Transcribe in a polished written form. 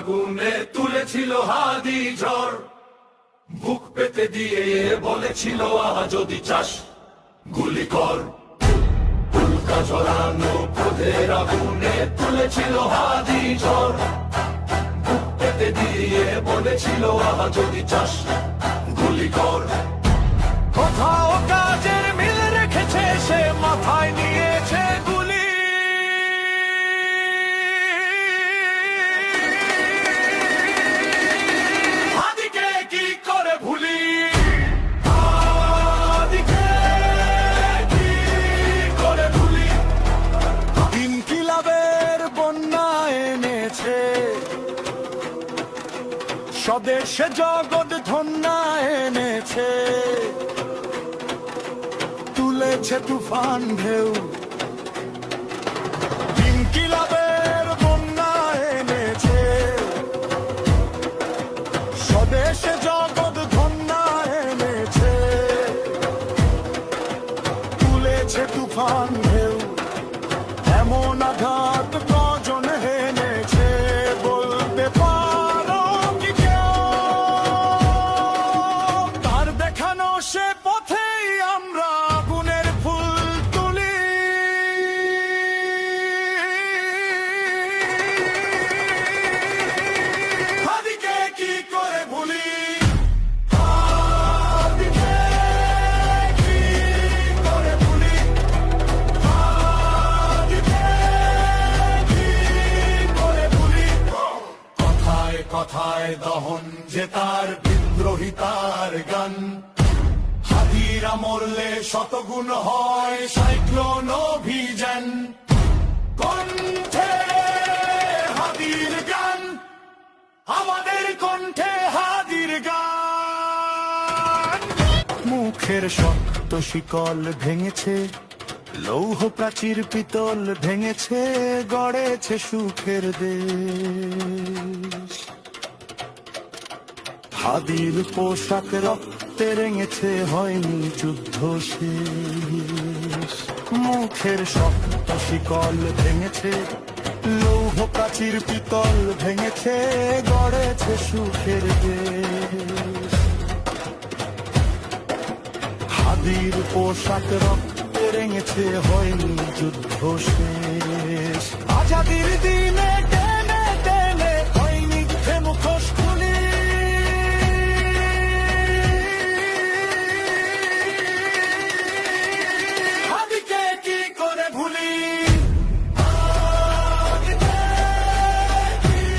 আগুনে তুলেছিল হাদি ঝড়, বুক পেতে দিয়ে বলেছিল আহা যদি চাস গুলি কর। উল্কা ঝরানো ক্রোধের আগুনে তুলেছিল হাদি ঝড়, বুক পেতে দিয়ে বলেছিল আহা যদি চাস গুলি কর। কোথাও কাজের মিল রেখেছে সে, মাথায় নিয়েছে গুলি। হাদিকে কি করে ভুলি, হাদিকে কি করে ভুলি। ইনকিলাবের বন্যা এনেছে, স্বদেশে জগৎ ধন্যা এনেছে, তুলেছে তুফান ঢেউ। ইনকিলাবের বন্যা এনেছে, স্বদেশে জগৎ ধন্যা এনেছে, তুলেছে তুফান ঢেউ। এমন আঘাত কজন হেনেছে, বলতে পারো কি কেউ? তার দেখানো সে পথেই আমরা আগুনের ফুল তুলি। হাদিকে কি করে ভুলি, হাদিকে কি করে ভুলি, হাদিকে কি করে ভুলি। কথায় কথায় দহন যে তার বিদ্রোহিতার গান, হাদিরা মরলে শতগুণ হয় সাইক্লোন অভিযান। কণ্ঠে হাদির গান, আমাদের কণ্ঠে হাদির গান। মুখের শক্ত শিকল ভেঙেছে, লৌহ প্রাচীর পিতল ভেঙেছে, গড়েছে সুখের দেশ। হাদির পোশাক রক্তে রেঙেছে, হয়নি যুদ্ধ শেষ। মুখের শক্ত শিকল ভেঙেছে, লৌহ প্রাচীর পিতল ভেঙেছে, গড়েছে সুখের দেশ। হাদির পোশাক রক্তে রেঙেছে, হয়নি যুদ্ধ শেষ। আজাদির দিনে